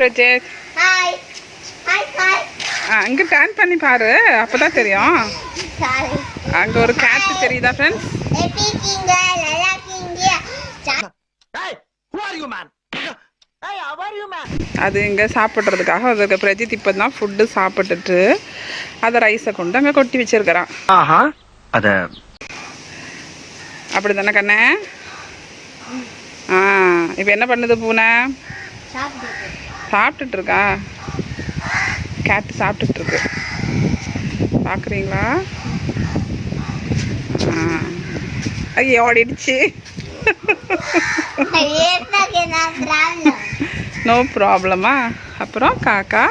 Prajeeth. Hi. Hi, hi. அங்க turn பண்ணி பாரு அப்பதான் தெரியும். Sorry. அங்க ஒரு கேட் தெரியுதா फ्रेंड्स? எப்படி இருக்கீங்க? நல்லா இருக்கீங்க? Hey, who are you man? Hey, how are you man? அது இங்க சாப்பிடுறதுக்காக அதுக்கு பிரஜித் இப்பதான் ஃபுட் சாப்பிட்டுட்டு அத ரைஸை கொண்டு அங்க கொட்டி வச்சிருக்கான். ஆஹா. அத அப்படிதானே கண்ணே? இப்போ என்ன பண்ணுது பூனை? சாப்பிட்டுட்டு இருக்கா. கேட் சாப்பிட்டுட்டு இருக்கு. பார்க்குறீங்களா? ஐயோ ஓடிடுச்சு. நோ ப்ராப்ளமா. அப்புறம் காக்கா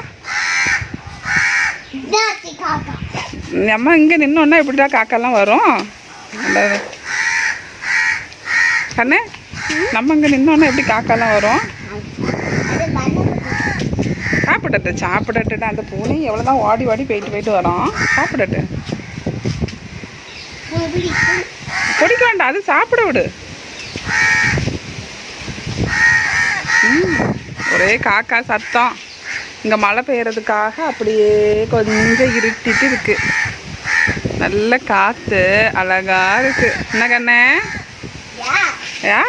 நம்ம இங்கே நின்னோன்னா எப்படிடா காக்காலாம் வரும் கண்ணே? நம்ம இங்கே நின்னோன்னா எப்படி காக்காலாம் வரும்? சாப்பிடட்டு அந்த பூனை எவ்வளோதான் ஓடி ஓடி போயிட்டு வரோம். சாப்பிடட்டு. பிடிக்க வேண்டாம், அது சாப்பிட விடு. ஒரே காக்கா சத்தம். இங்கே மழை பெய்யறதுக்காக அப்படியே கொஞ்சம் இருட்டிட்டு இருக்கு. நல்ல காற்று அழகா இருக்கு. என்ன கண்ணே? யா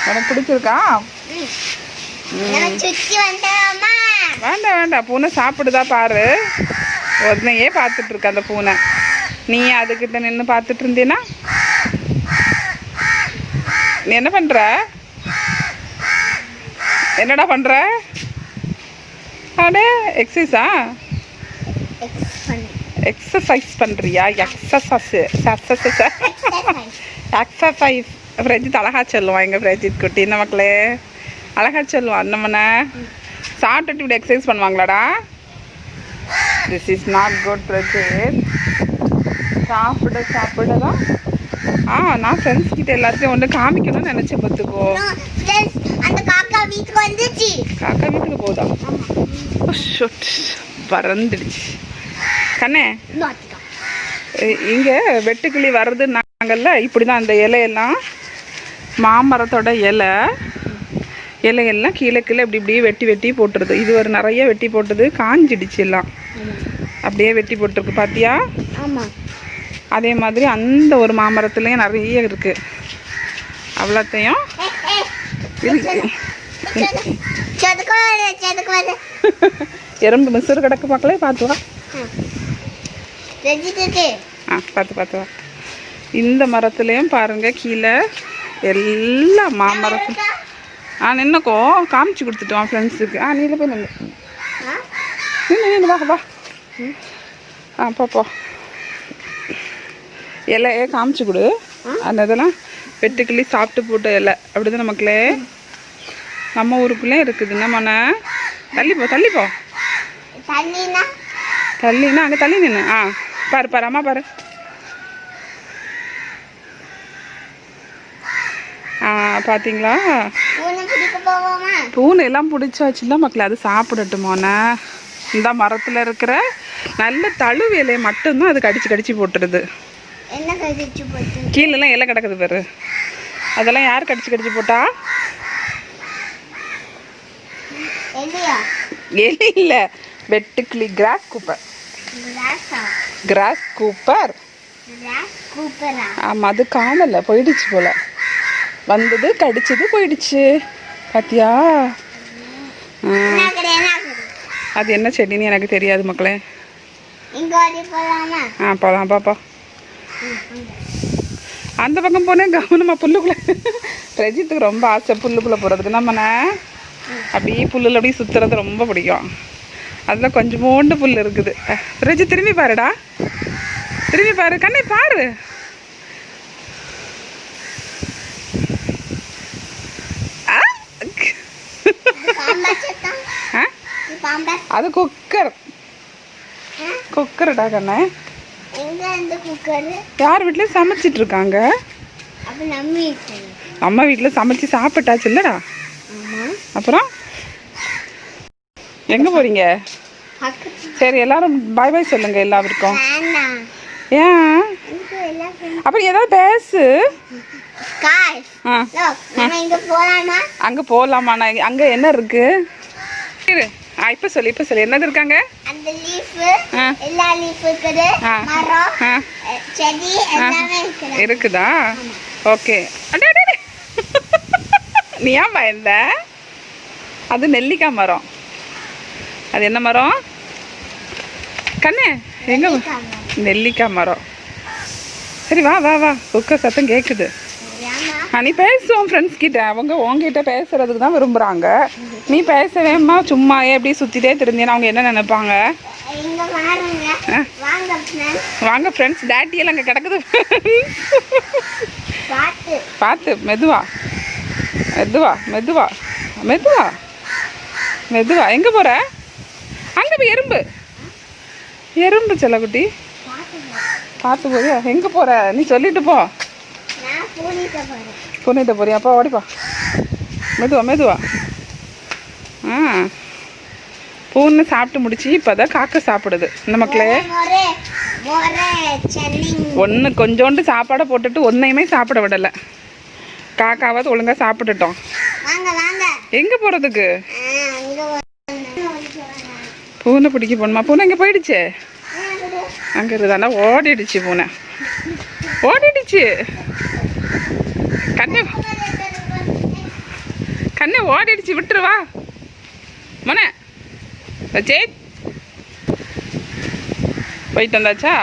உனக்கு பிடிச்சிருக்கா? வேண்டாம் பூனை சாப்பிடுதா பாரு. உடனேயே பார்த்துட்டு இருக்க அந்த பூனை. நீ அதுக்கிட்ட நின்று பார்த்துட்டு இருந்தீனா? நீ என்ன பண்ற? என்னடா பண்ற? அடே எக்ஸசைஸா? எக்ஸசைஸ் பண்றியா? எக்ஸசைஸ் பிரஜித் அழகா சொல்லுவான். எங்க பிரஜித் குட்டி இந்த மக்களே அழகா சொல்லுவான். அண்ணமனை சாப்பிட்டுட்டு இப்படி எக்ஸசைஸ் பண்ணுவாங்களாடா? This is not good Prajith. சாப்பிடதான் நான் ஃப்ரெண்ட்ஸ் கிட்ட எல்லாத்தையும் ஒன்று காமிக்கணும்னு நினைச்சேன். பார்த்துக்கோ, காக்கா வீட்டுக்கு போதா? பறந்துடுச்சு கண்ணே. இங்கே வெட்டுக்கிளி வர்றது நாங்கள்ல இப்படிதான். அந்த இலையெல்லாம் மாமரத்தோட இலையெல்லாம் கீழே இப்படி வெட்டி போட்டுருது. இது ஒரு நிறைய வெட்டி போட்டது, காஞ்சிடுச்சு எல்லாம். அப்படியே வெட்டி போட்டிருக்கு பாத்தியா? அதே மாதிரி அந்த ஒரு மாமரத்துலேயும் நிறைய இருக்கு. அவ்வளோத்தையும் எறும்பு மிஸ்ஸர் கிடக்கு மக்களே. பார்த்துவா. பார்த்து வா. இந்த மரத்துலேயும் பாருங்க கீழே எல்லா மாமரத்தும் நின்னக்கோ காமிச்சு கொடுத்துட்டோம் ஃப்ரெண்ட்ஸுக்கு. நீல போய் நின்று வா போ. இலையே காமிச்சு கொடு. அந்த இதெல்லாம் வெட்டுக்கிளி சாப்பிட்டு போட்ட இலை. அப்படிதான் நமக்குள்ளே நம்ம ஊருக்குள்ளே இருக்குது. என்னம்மான தள்ளிப்போ தள்ளினா அங்கே தள்ளி நின்று பாரு அம்மா பாரு. பார்த்தீங்களா? பூனை எல்லாம் பிடிச்சாச்சுல்ல மக்களே. அது சாப்பிடட்டுமோண்ணே. இந்த மரத்தில் இருக்கிற நல்ல தழுவு இலையை மட்டும்தான் அது கடிச்சு போட்டுருது. கீழெல்லாம் இலை கிடக்குது பாரு. அதெல்லாம் யார் கடிச்சு போட்டா? எலி இல்ல, வெட்டுக்கிளி. Cross Cooper. ஆமா, அது காணல, போயிடுச்சு போல. வந்தது கடிச்சது போயிடுச்சு. பாத்தியா? அது என்ன செடின்னு எனக்கு தெரியாது மக்களே. போலாம் பாப்பா. அந்த பக்கம் போனேன் கவனமா. புல்லுக்குள்ள பிரஜித்துக்கு ரொம்ப ஆசை புல்லுக்குள்ள போறதுக்கு. நம்மன அப்படியே புல்லுல அப்படியே சுத்துறது ரொம்ப பிடிக்கும். அதில் கொஞ்சோண்டு புல் இருக்குது. பிரஜித் திரும்பி பாருடா, திரும்பி பாரு கண்ணை பாரு. அது குக்கர்டா கண்ணே. யார் வீட்லயும் சமைச்சிட்டு இருக்காங்க? அம்மா வீட்டில் சமைச்சு சாப்பிட்டாச்சு இல்லடா. அப்புறம் எங்க போறீங்க? சரி எல்லாரும் பாய் பாய் சொல்லுங்க எல்லாருக்கும். ஏன் அப்புறம் ஏதாவது பேசு. அங்க போலாமா? அங்க என்ன இருக்கு? இரு. இப்போ சொல்லு என்னது இருக்காங்க? அந்த லீஃப் ஆ. எல்லா லீஃப் இருக்குது. ஆ. மரம் ஆ. செடி எல்லாமே இருக்குது. இருக்குதா? ஓகே. நீ ஏன் பயந்த? அது நெல்லிக்காய் மரம். அது என்ன மரம் கண்ணு? எங்க நெல்லிக்காய் மரம். சரி வா வா வா, குக்கர் சத்தம் கேட்குது. நீ பேசுவோம் ஃப்ரெண்ட்ஸ் கிட்ட. அவங்க உங்ககிட்ட பேசுறதுக்கு தான் விரும்புகிறாங்க. நீ பேசவேம்மா, சும்மா எப்படி சுற்றிட்டே தெரிஞ்சேன்னா அவங்க என்ன நினைப்பாங்க? வாங்க ஃப்ரெண்ட்ஸ், டேட்டியெல்லாம் அங்கே கிடக்குது. பார்த்து மெதுவா மெதுவா மெதுவா மெதுவா மெதுவா. எங்கே போகிற? அங்கே போய் எறும்பு செல்லக்குட்டி. பார்த்து போறியா? எங்கே போகிற? நீ சொல்லிட்டு போ. பூனைட்ட போறியா? அப்பா ஓடிப்பா. மெதுவா. பூனை சாப்பிட்டு முடிச்சு இப்போதான் காக்கை சாப்பிடுது. இந்த மக்களே ஒன்று கொஞ்சோண்டு சாப்பாடை போட்டுட்டு ஒன்றையுமே சாப்பிட விடலை. காக்காவது ஒழுங்காக சாப்பிட்டுட்டோம். எங்கே போகிறதுக்கு? பூனை பிடிக்க போகணுமா? பூனை எங்கே போயிடுச்சு? அங்கே இருந்தா ஓடிடுச்சு. பூனை ஓடிடுச்சு. கண்ணே ஓடிடுச்சு. விட்டுருவா மோனே. ரஜேத் போயிட்டு வந்தாச்சா?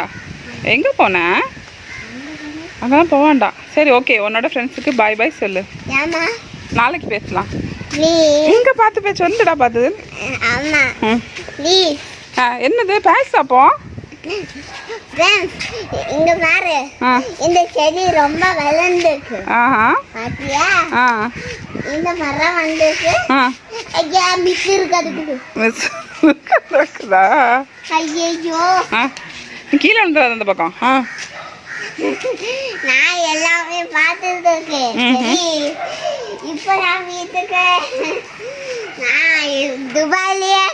எங்கே போன? அங்கெல்லாம் போக வேண்டாம். சரி ஓகே, உன்னோட ஃப்ரெண்ட்ஸுக்கு பாய் பாய் சொல்லு. நாளைக்கு பேசலாம். இங்கே பார்த்து பேச சொல்லுடா. பார்த்து என்னது பேசாப்போ? இங்க பாரு, இந்த செடி ரொம்ப வளர்ந்துருக்கு. பாத்தியா? இந்த மரம் வந்துருக்கு. ஐயா மிஸ் இருக்குது. ஐயோ கீழே வந்துடாது அந்த பக்கம். நான் எல்லாமே பார்த்துட்டு இருக்கேன். இப்ப நான் வீட்டுக்கு நான் துபாயிலேயே